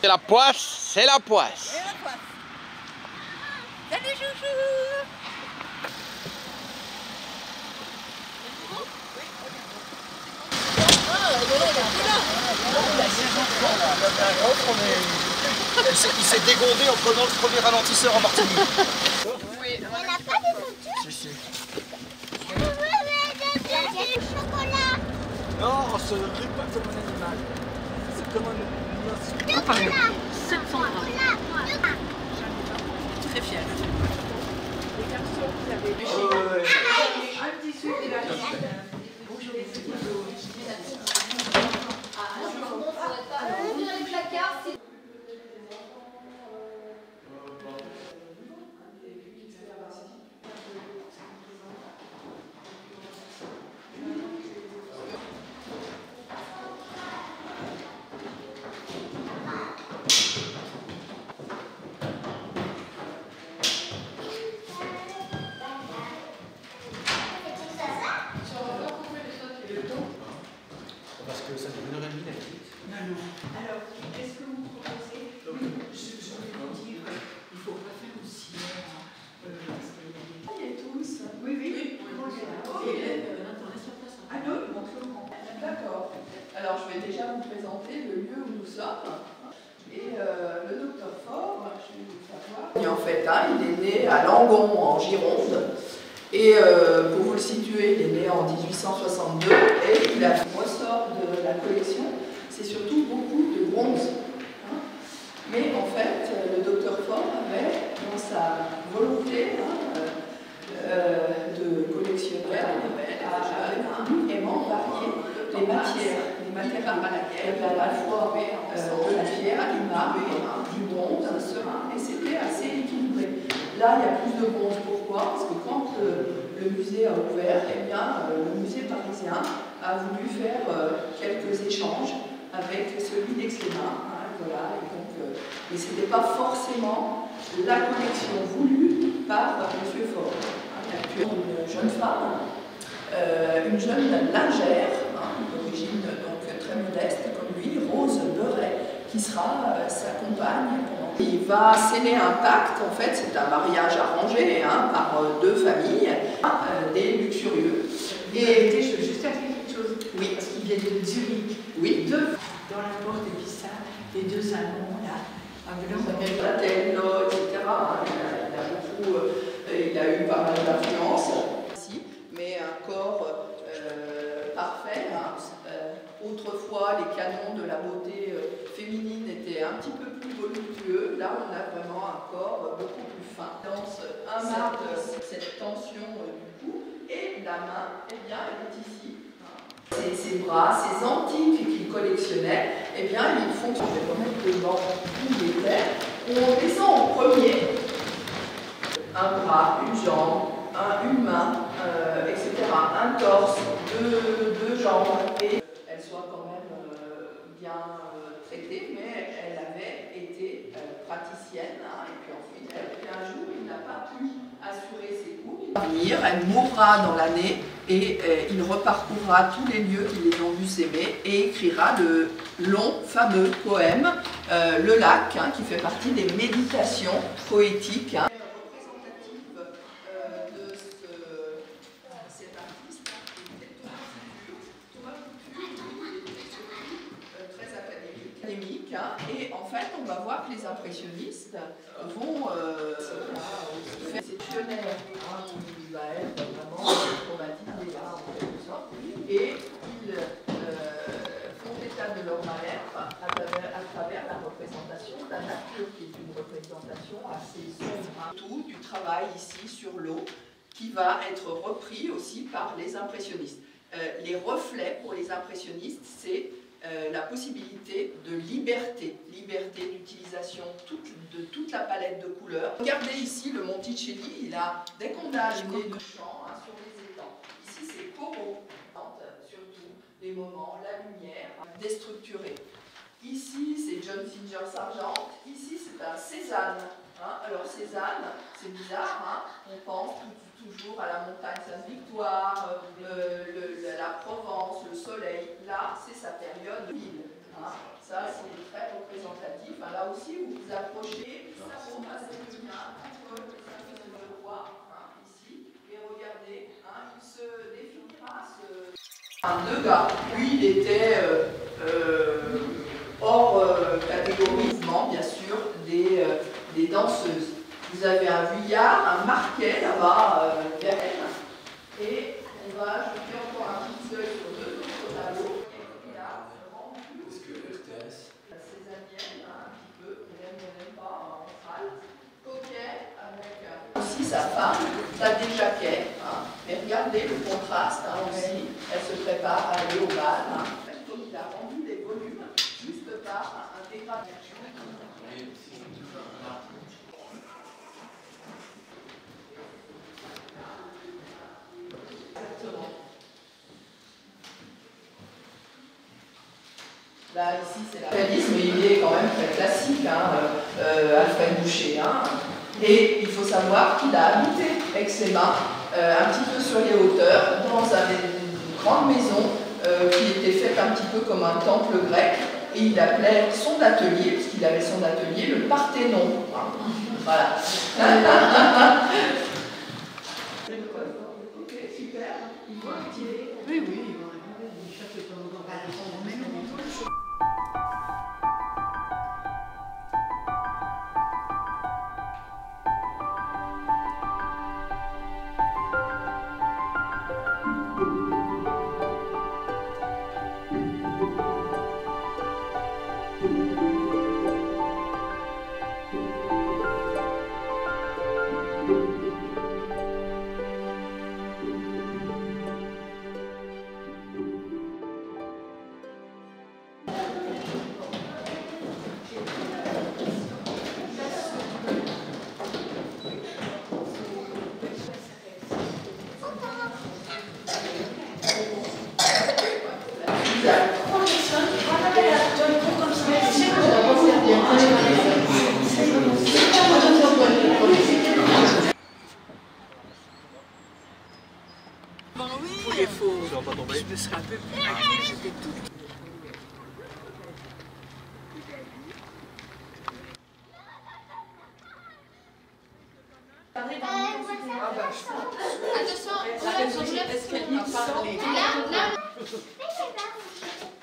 C'est la poisse, c'est la poisse. Et la poisse. Salut chouchou. Il s'est dégondé en prenant le premier ralentisseur en Martinique. Oui, On n'a pas de voiture. Si, si. Je veux du chocolat. Non, on se rit pas comme un animal. C'est comme un Chocolat. 700 grammes. Chocolat. Très fier. Les garçons qui avaient un petit sucre et la bonjour les petits. Parce que ça fait 1h30 la petite. Non. Alors, qu'est-ce que vous proposez? Je vais vous dire, il ne faut pas faire aussi. Et tous. Oui. Ah non, donc d'accord. Alors, je vais déjà vous présenter le lieu où nous sommes. Et le docteur Faure, je vais vous faire voir. Et en fait, il est né à Langon, en Gironde. Et pour vous le situer, il est né en 1862 et il ressort de la collection, c'est surtout beaucoup de bronze. Mais en fait, le docteur Faure avait, dans sa volonté de collectionneur, énormément varié les matières à la fois de la pierre, du marbre, du bronze, et c'était assez équilibré. Là, il y a plus de bronze. Pourquoi? Parce que quand le musée a ouvert, eh bien, le musée parisien a voulu faire quelques échanges avec celui d'Aix-les-Bains. Voilà, et donc, mais ce n'était pas forcément la collection voulue par M. Faure. Une jeune femme, une jeune lingère, d'origine donc très modeste comme lui, Rose Beuret, qui sera sa compagne. Il va sceller un pacte, en fait c'est un mariage arrangé par deux familles, des luxurieux. Et je veux juste dire quelque chose. Oui. Parce qu'ils viennent de Zurich. Oui. Dans la porte, et puis ça, les deux Allemands là, Fratello, etc. Il a eu pas mal d'influence. Mais un corps parfait. Autrefois, les canons de la beauté féminine étaient un petit peu plus voluptueux. Là, on a vraiment un corps beaucoup plus fin. Un marque cette tension du cou. Et la main, eh bien, elle est ici. Ses bras, ses antiques qu'il collectionnait, eh bien, ils fonctionnent. Je vais remettre devant où il était. On descend en premier. Un bras, une jambe, une main, etc. Un torse, deux jambes. Et elle soit quand même bien traitée, mais elle avait été praticienne. Et puis ensuite, un jour, il n'a pas pu assurer ses cours. Elle mourra dans l'année et il reparcourra tous les lieux qui les ont vus s'aimer et écrira le long, fameux poème Le Lac, qui fait partie des méditations poétiques. Et en fait, on va voir que les impressionnistes vont faire sectionnaire, il va être vraiment traumatisé en quelque sorte, et ils font état de leur mal-être à travers la représentation de la nature, qui est une représentation assez sombre. Tout du travail ici sur l'eau, qui va être repris aussi par les impressionnistes. Les reflets pour les impressionnistes, c'est la possibilité de liberté d'utilisation de toute la palette de couleurs. Regardez ici le Monticelli, dès qu'on a les nez de champ sur les étangs, ici c'est Corot, surtout les moments, la lumière, déstructurée. Ici c'est John Singer Sargent, ici c'est un Cézanne. Alors Cézanne, c'est bizarre, on pense toujours à la montagne Sainte-Victoire, la Provence, le soleil. Là, c'est sa période de ville. Ça, c'est très représentatif. Là aussi, vous vous approchez. Ça, on passe le lien entre le symbole de roi, ici. Et regardez, il se définira deux gars. Lui, il était hors catégorie mouvement, bien sûr, des danseuses. Vous avez un Vuillard, un Marquet là-bas, derrière. Et on va jeter encore un petit œil sur deux autres tableaux. Et là, Est-ce que RTS césarienne, un petit peu, on n'aime pas en salle. Coquet avec aussi sa femme, ça des jaquets. Mais regardez le contraste aussi. Elle se prépare à aller au bal. Donc il a rendu les volumes juste par un dégradation. Là, ici, c'est la réalisme, mais il est quand même très classique, Alfred Boucher. Et il faut savoir qu'il a habité Aix-les-Bains, un petit peu sur les hauteurs, dans une grande maison qui était faite un petit peu comme un temple grec. Et il appelait son atelier, puisqu'il avait son atelier, le Parthénon. Voilà. Ok, super. Il faut activer. Oui, oui, il cherche pas encore à défendre. Je me serais un peu plus maquillée, j'étais toute. Attention, est-ce qu'elle m'a parlé?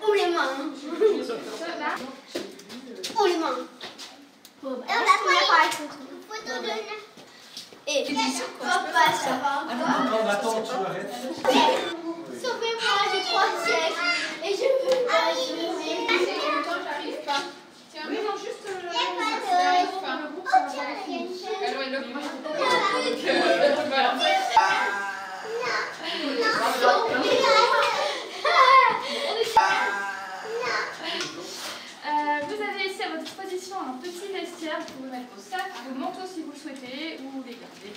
Ou les mains. Ou les mains. Photo de... Et papa, ça va encore? Non, attends, tu arrêtes. Sauvez-moi, j'ai 3 siècles. Et je veux pas jouer. J'arrive pas. Tiens, Oui, non, juste il n'y a pas de... Oh, tiens, il y a une chaîne. Alors, le vous avez ici à votre disposition un petit vestiaire. Vous pouvez mettre vos sacs, vos manteaux si vous le souhaitez, ou les garder.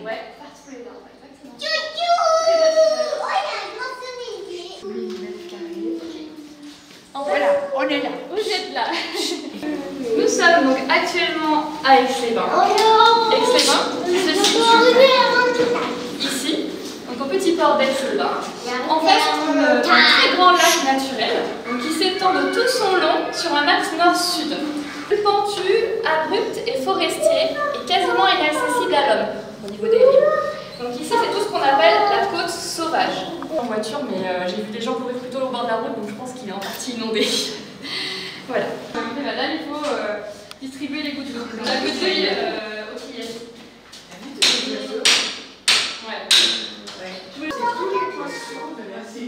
Ouais, partout les dents, exactement. Chouchou! Oh, il y a un grand soleil. Voilà, on est là. Vous êtes là. Nous sommes donc actuellement à Aix-les-Bains. Aix-les-Bains se situe ici, donc au petit port d'Aix-les-Bains. En fait, un très grand lac naturel qui s'étend de tout son long sur un axe nord-sud. Pentu, abrupt et forestier et quasiment inaccessible à l'homme au niveau des rives. Donc ici, c'est tout ce qu'on appelle la côte sauvage. En voiture, mais j'ai vu des gens courir plutôt au bord de la route, donc je pense qu'il est en partie inondé. Voilà. Là, il faut distribuer les gouttes d'eau. La goutte d'œil au fillette. Ouais. Tous les poissons de merci.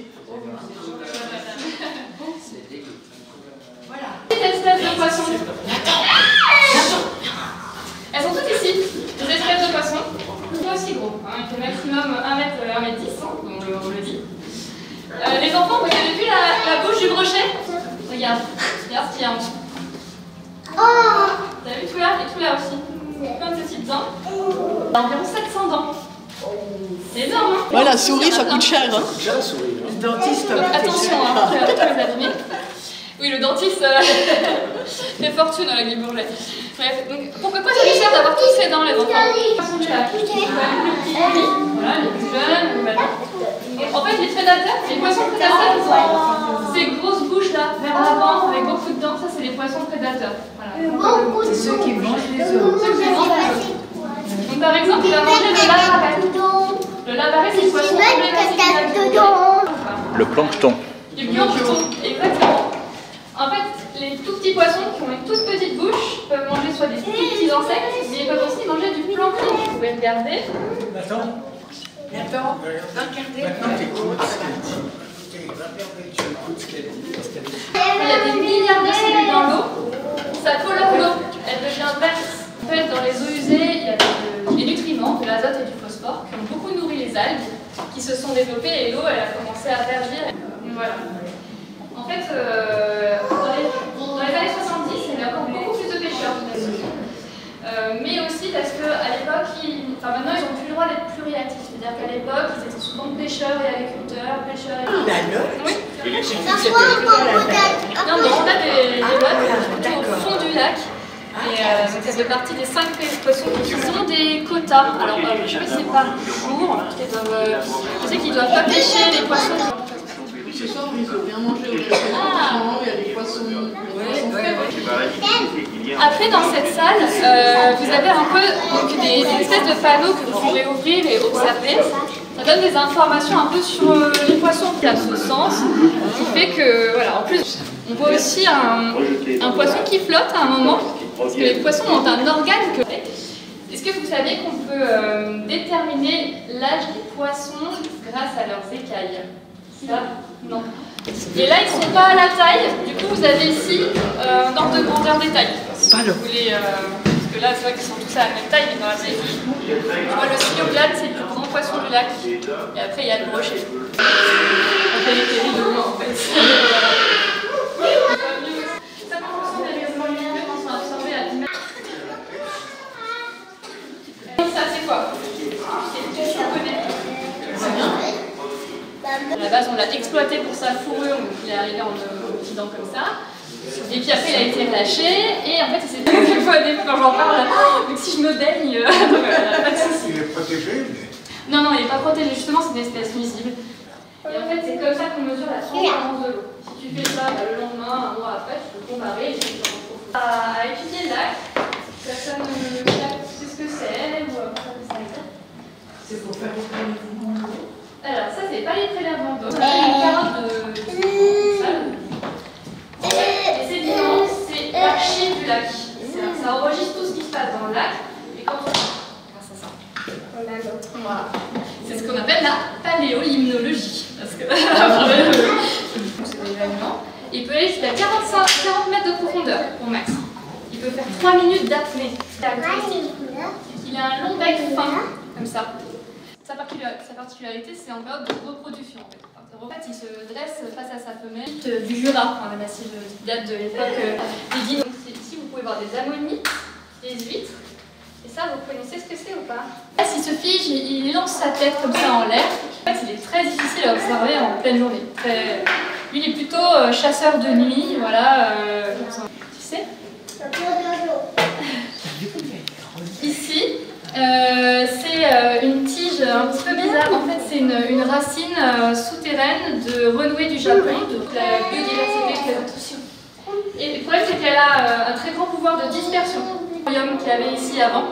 Voilà. Cette espèce de poisson. Elles sont toutes ici. Des espèces de poissons. Pas aussi gros. Hein, qui fait maximum 1m10, on le dit. Les enfants, vous avez vu la bouche du brochet? Regarde ce qu'il y a en dessous. T'as vu tout là et tout là aussi? Plein de petites dents. Environ 700 dents. C'est énorme, hein? Ouais, la souris, ça coûte cher. Hein. J'ai la souris. Le dentiste. Attention, hein, faut les abîmer. Oui, le dentiste fait fortune à la Guy Bourget. Bref, donc pourquoi ça lui sert d'avoir tous ces dents, les enfants? Voilà, les plus jeunes, voilà. En fait, les prédateurs, les poissons prédateurs, ils ont ces grosses bouches-là, vers l'avant, avec beaucoup de dents, ça c'est les poissons prédateurs. Voilà. C'est ceux qui mangent les autres. Donc par exemple, il va manger le lavaret. Le lavaret, c'est le poisson problématique. Le plancton. Du plancton, exactement. En fait, les tout petits poissons qui ont une toute petite bouche peuvent manger soit des tout petits insectes, mais ils peuvent aussi manger du plancton. Vous pouvez regarder. Attends, regardez. Maintenant, t'écoutes ce qu'elle dit. Tu écoutes ce qu'elle dit. Il y a des milliards de cellules dans l'eau. Ça colore l'eau. Elle devient verte. En fait, dans les eaux usées, il y a des nutriments, de l'azote et du phosphore, qui ont beaucoup nourri les algues, qui se sont développées et l'eau, elle a commencé à vergir. Voilà. En fait, dans les années 70, il y avait encore beaucoup plus de pêcheurs. Mais aussi parce qu'à l'époque, maintenant ils n'ont plus le droit d'être plus réactifs. C'est-à-dire qu'à l'époque, ils étaient souvent pêcheurs et agriculteurs, pêcheurs et agriculteurs. Oui. Non, mais on a des bottes au fond du lac. Et ça fait partie des 5 poissons qui ont des quotas. Alors, je sais que c'est par jour. Je sais qu'ils ne doivent pas pêcher les poissons. Ce soir, ils ont bien mangé au restaurant, il y a des poissons. Après, dans cette salle, vous avez un peu donc, des espèces de panneaux que vous pouvez ouvrir et observer. Ça donne des informations un peu sur les poissons qui a ce sens, qui fait que, voilà, en plus, on voit aussi un poisson qui flotte à un moment, parce que les poissons ont un organe que... Est-ce que vous savez qu'on peut déterminer l'âge des poissons grâce à leurs écailles? Ça, non. Et là, ils ne sont pas à la taille. Du coup, vous avez ici un ordre de grandeur des tailles. Parce que là, c'est vrai qu'ils sont tous à la même taille, mais dans la taille. Je vois le cylioglade, c'est le plus grand poisson du lac. Et après, il y a le brochet. On fait les quéris de loin, en fait. 50% des rayonnements lumineux sont absorbés à 10 mètres. Ça, c'est quoi? C'est du chocolat. C'est bien. À la base, on l'a exploité pour sa fourrure, donc il est arrivé en Occident comme ça. Et puis après, il a été relâché, et en fait, il s'est dit quand j'en parle, donc si je me baigne, pas de soucis. Il est protégé, mais... Non, il n'est pas protégé, justement, c'est une espèce nuisible. Et en fait, c'est comme ça qu'on mesure la transparence de l'eau. Si tu fais ça le lendemain, un mois après, tu peux comparer et tu peux en profiter. À étudier le lac, personne ne sait ce que c'est, ou ça C'est pour faire des mouvements d'eau. Alors, ça, c'est pas les prélèvements d'eau, c'est une carotte de sable. En fait, les sédiments, c'est l'archive du lac. Ça enregistre tout ce qui se passe dans le lac. Et quand on... grâce à ça. Voilà. C'est ce qu'on appelle la paléolimnologie. Parce que c'est l'événement. Il peut aller jusqu'à 40 mètres de profondeur pour max. Il peut faire 3 minutes d'apnée. Il a un long bec fin, comme ça. Sa particularité, c'est en période de reproduction. En fait, il se dresse face à sa femelle du Jura, la massif qui date de l'époque des dinosaures. Ici, vous pouvez voir des ammonites, des huîtres. Et ça, vous connaissez ce que c'est ou pas? S'il se fige, il lance sa tête comme ça en l'air. En fait, il est très difficile à observer en pleine journée. Lui, il est plutôt chasseur de nuit, voilà. Tu sais? Ici, c'est une tige un petit peu bizarre. En fait, c'est une racine souterraine de renouée du Japon, de la biodiversité. Et le problème, c'est qu'elle a un très grand pouvoir de dispersion. Le royaume qu'il y avait ici avant,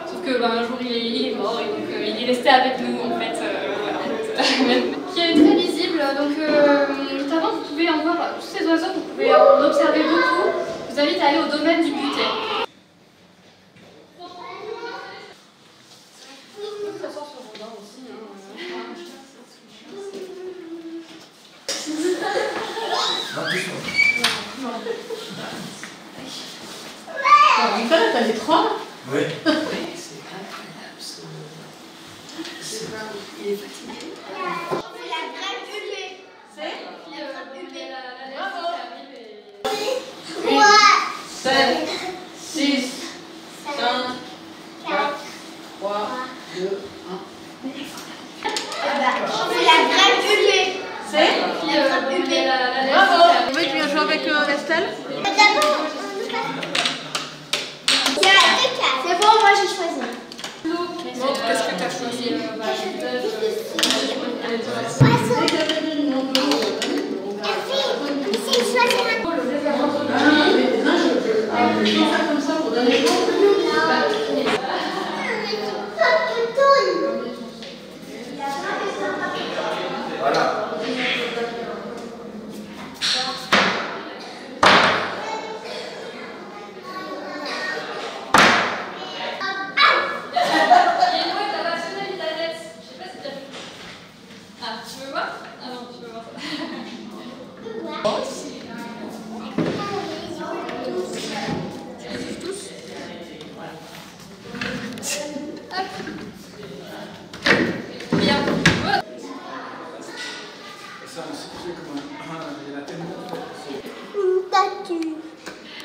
sauf que un jour il est mort et donc il est resté avec nous en fait, voilà, qui est très visible. Donc notamment, vous pouvez en voir tous ces oiseaux, vous pouvez en observer beaucoup. Je vous invite à aller au domaine du Butet. Nicolas, t'as les 3 Oui. C'est incroyable ce... Il est fatigué. La grève du lait. C'est 3, 7, 6, 5, 4, 3, 2, 1. C'est la grève du lait. C'est Bravo. Oui, tu viens jouer avec Estelle? D'abord, moi j'ai choisi. Montre, qu'est-ce que tu as choisi? Comme ça pour donner le Voilà.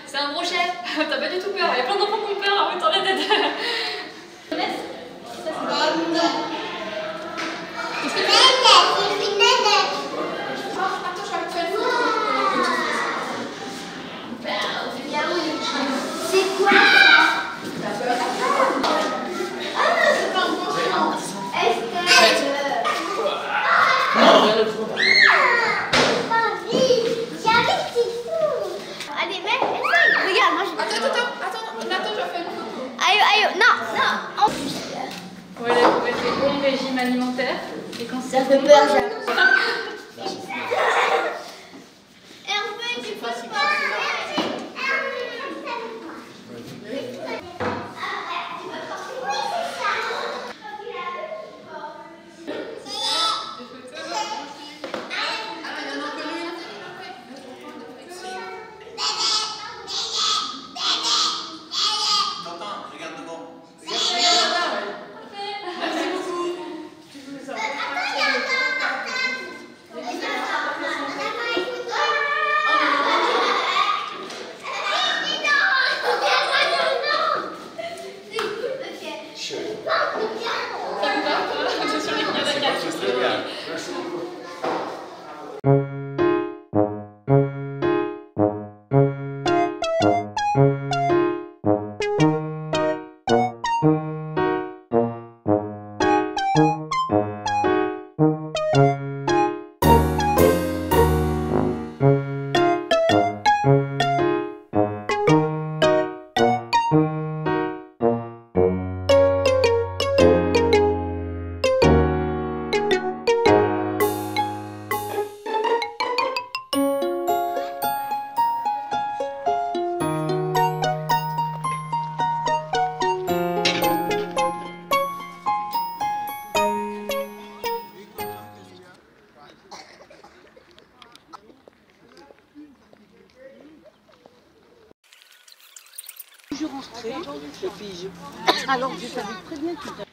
C'est un brochet. T'as pas du tout peur. Il y a plein d'enfants qui ont peur en mettant la tête. C'est quoi ça? Allez, mec, essaye. Regarde, moi je... Attends, je vais faire une photo. Aïe, aïe, non. Voilà, vous mettez bon régime alimentaire. Et quand Ça fait peur, ça. toujours entré, et puis alors je savais très bien tout à l'heure.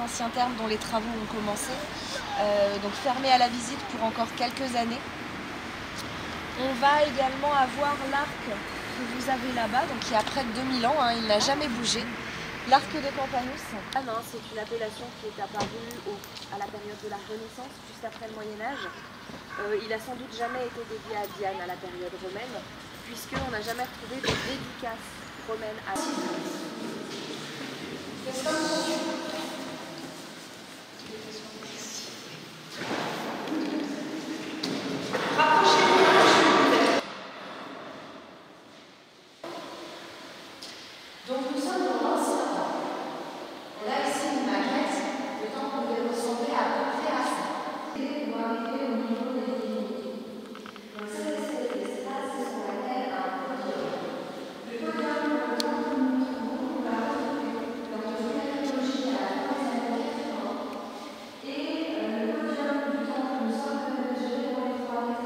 Anciens termes dont les travaux ont commencé, donc fermé à la visite pour encore quelques années. On va également avoir l'arc que vous avez là-bas, donc qui a près de 2000 ans, hein, il n'a jamais bougé. L'arc de Campanus, c'est une appellation qui est apparue à la période de la Renaissance, juste après le Moyen-Âge. Il a sans doute jamais été dédié à Diane à la période romaine, puisqu'on n'a jamais retrouvé de dédicace romaine à Donc nous sommes dans l'ancien temps. On a ici une maquette, le temps qu'on devait ressembler à peu près à ça. Et on va arriver au niveau des divinités. Donc cette espèce d'espace, c'est ce qu'on appelle un podium. Le podium, dans le temps que nous trouvons, on l'a retrouvé dans une archéologie à la fin des années 80. Et le podium du temps que nous sommes devait mesurer dans les 3,40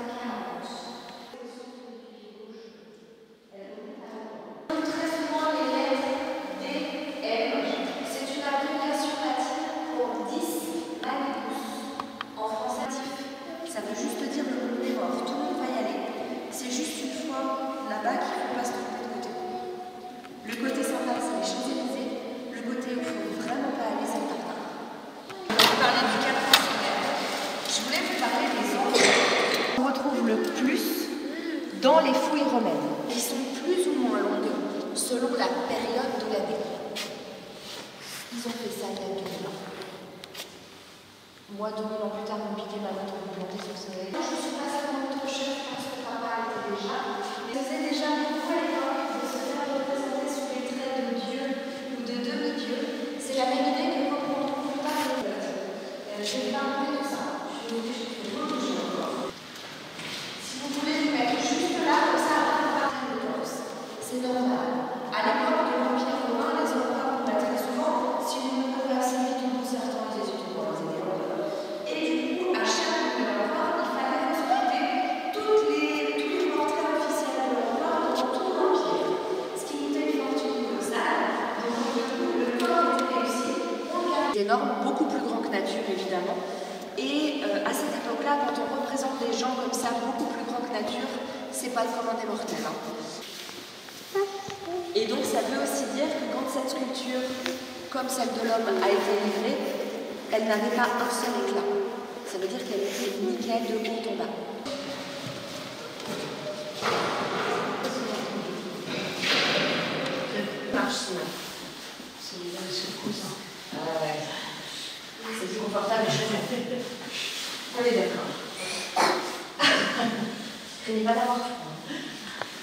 m. Très souvent, les lettres D, M, c'est une abréviation latine pour 10 magnus. En français, ça veut juste dire le nom des morts. Tout le monde va y aller. C'est juste une fois là-bas qu'il ne faut pas se tromper de côté. Le côté sympa, c'est les Champs-Élysées. Le côté où il ne faut vraiment pas aller, c'est le Tartare. On va vous parler du Cap Trafalgar. Je voulais vous parler des endroits qu'on retrouve le plus dans les fouilles romaines, qui sont plus ou moins longues selon la période de l'année. Ils ont fait ça il y a 12 ans. Moi, 2 ans plus tard, on piquait ma montre pour me planter sur le soleil. Je ne suis pas seulement trop chère, je pense que papa était déjà. Il faisait déjà beaucoup à l'époque de se faire représenter sous les traits de Dieu ou de demi-dieu. C'est la même idée que reprendront plus tard les autres. Je vais pas enlever tout ça. Je vais vous dire que beaucoup de choses. Si vous voulez vous mettre juste là, comme ça, après vous partez de torse. C'est normal. À l'époque de l'Empire romain, les empereurs combattaient très souvent si une nouvelle personne est tout concertant des étudiants, etc. Et du coup, à chaque nouvel empereur, il fallait respecter tous les portraits officiels de l'empereur dans tout l'Empire. Ce qui coûtait une fortune colossale. Donc, le corps était réussi. On garde des normes beaucoup plus grands que nature, évidemment. Et à cette époque-là, quand on représente des gens comme ça, beaucoup plus grands que nature, c'est pas le commun des mortels. Et donc ça veut aussi dire que quand cette sculpture, comme celle de l'homme, a été livrée, elle n'avait pas un seul éclat. Ça veut dire qu'elle était nickel de haut en bas. Marche sinon. C'est les cousin. C'est plus confortable et chouette. On est d'accord. Je n'ai pas d'avoir froid.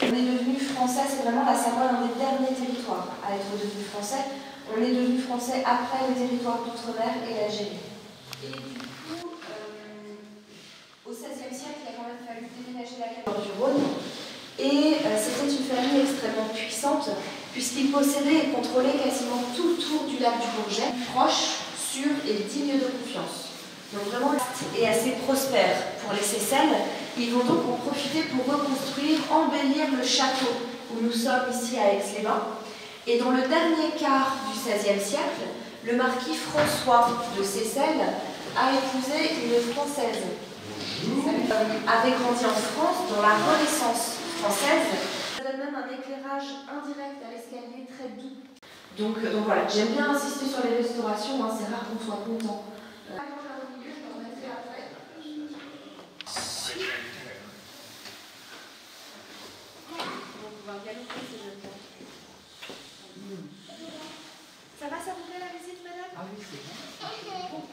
On est devenu français, c'est vraiment la Savoie, l'un des derniers territoires à être devenu français. On est devenu français après les territoires d'outre-mer et l'Algérie. Et du coup, au XVIe siècle, il a quand même fallu déménager la capitale du Rhône. Et c'était une famille extrêmement puissante, puisqu'ils possédaient et contrôlaient quasiment tout le tour du lac du Bourget, proche, sûr et digne de confiance. Donc vraiment, et assez prospère pour les Seyssel. Ils vont donc en profiter pour reconstruire, embellir le château où nous sommes ici à Aix-les-Bains. Et dans le dernier quart du XVIe siècle, le marquis François de Seyssel a épousé une Française. Avait grandi en France dans la Renaissance française. Ça donne même un éclairage indirect à l'escalier très doux. Donc voilà, j'aime bien insister sur les restaurations, hein, c'est rare qu'on soit content. Ça va, ça vous plaît la visite, madame? Ah oui, c'est bon. Ok.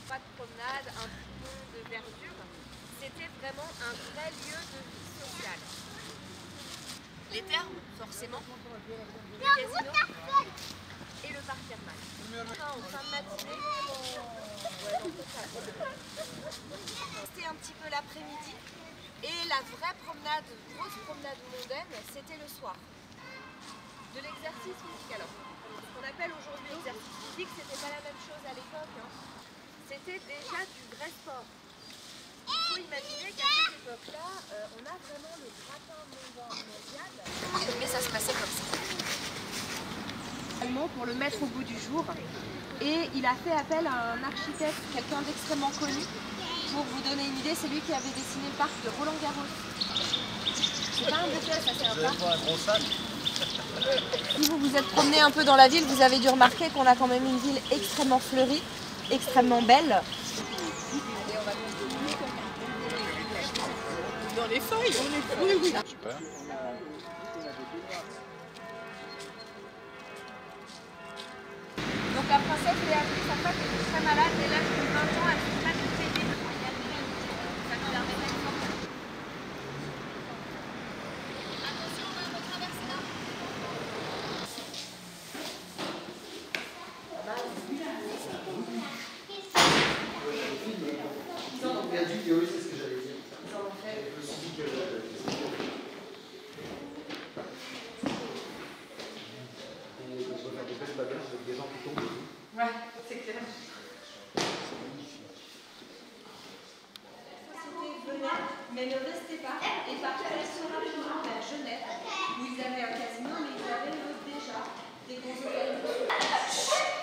pas de promenade, un poumon de verdure. C'était vraiment un vrai lieu de vie sociale. Les termes, forcément, le casino et le parc thermal. En fin de matinée, c'était un petit peu l'après-midi. Et la vraie promenade, grosse promenade mondaine, c'était le soir. De l'exercice physique alors. Ce qu'on appelle aujourd'hui exercice physique, c'était pas la même chose à l'époque. Hein. C'était déjà du vrai sport. Il faut imaginer qu'à cette époque-là, on a vraiment le gratin mondial. Mais ça se passait comme ça. Pour le mettre au goût du jour. Et il a fait appel à un architecte, quelqu'un d'extrêmement connu. Pour vous donner une idée, c'est lui qui avait dessiné le parc de Roland Garros. C'est pas un bouquet, ça c'est un parc. Vous avez pas un gros sac? Si vous vous êtes promené un peu dans la ville, vous avez dû remarquer qu'on a quand même une ville extrêmement fleurie, extrêmement belle. Dans les feuilles, on est oui. Super. Donc la princesse Béatrice, sa femme était très malade, dès l'âge de 20 ans, elle s'est pas de payer de moyens. Ça nous permettait de sortir. Attention, on va retraverser là. Oui, c'est ce que j'allais dire. Je me suis dit que... On va faire des belles bagages avec des gens qui tombent. Ouais, c'est clair. Mais ne restez pas et partez rapidement vers Genève où ils avaient un casino mais ils avaient déjà des gros hôtels.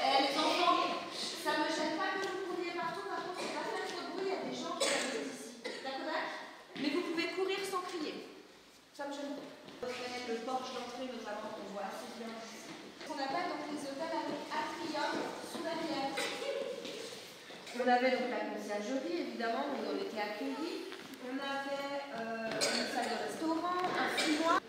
Les enfants, ça me gêne pas que vous couriez partout, par contre c'est pas faire trop de bruit, il y a des gens qui habitent ici. D'accord? Mais vous pouvez courir sans crier. Ça me gêne pas. Le porche d'entrée notamment qu'on voit assez bien ici. On appelle donc les hôtels avec atrium sous la rivière. On avait donc la conciergerie évidemment où on était accueillis. On avait une salle de restaurant, un fumoir.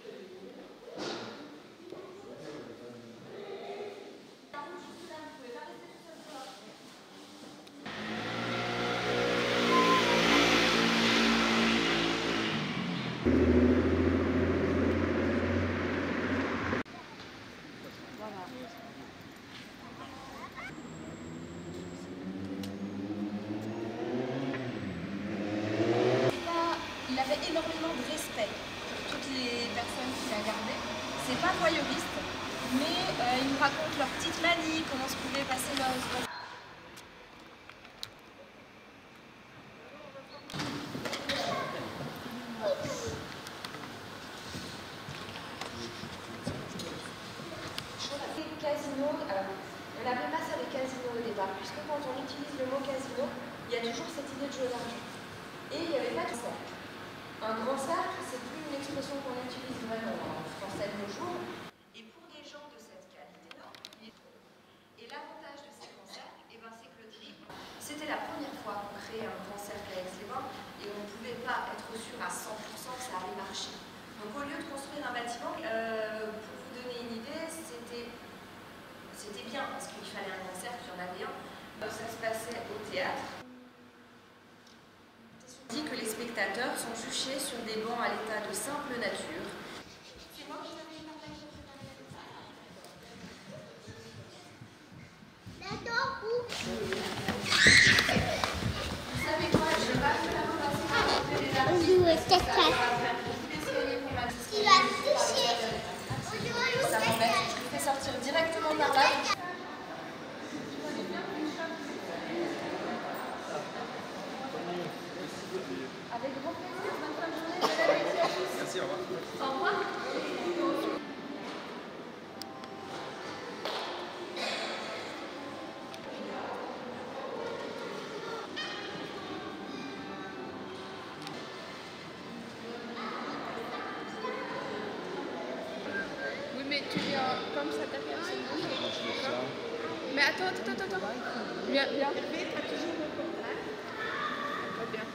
Il avait énormément de respect pour toutes les personnes qui la gardaient. C'est pas voyeuriste, mais ils nous racontent leurs petites manies, comment se pouvaient passer leurs... Les casinos, alors on n'appelait pas ça des casinos au départ, puisque quand on utilise le mot casino, il y a toujours cette idée de jeu d'argent. Et il n'y avait pas de cercle. Un grand cercle, c'est plus une expression qu'on utilise vraiment en français de nos jours. Et pour des gens de cette qualité-là, et l'avantage de ces grands cercles, c'est que le dribble, c'était la première fois qu'on créait un grand cercle à Aix-les-Bains et on ne pouvait pas être sûr à 100% que ça allait marcher. Donc au lieu de construire un bâtiment, pour vous donner une idée, c'était bien parce qu'il fallait un grand cercle, il y en avait un. Ça se passait au théâtre. On dit que les spectateurs sont juchés sur des bancs à l'état de simple nature. C'est moi qui t'avais partagé cette Vous savez quoi, je vais pas vous la repasser pour montrer les artistes. Ça m'embête, je vous fais sortir directement par là. Avec grand plaisir, bonne fin de journée, bonne appétit à tous. Merci, au revoir. Au revoir. Oui, mais tu viens comme ça derrière, c'est bon. Mais attends. Viens. Très bien.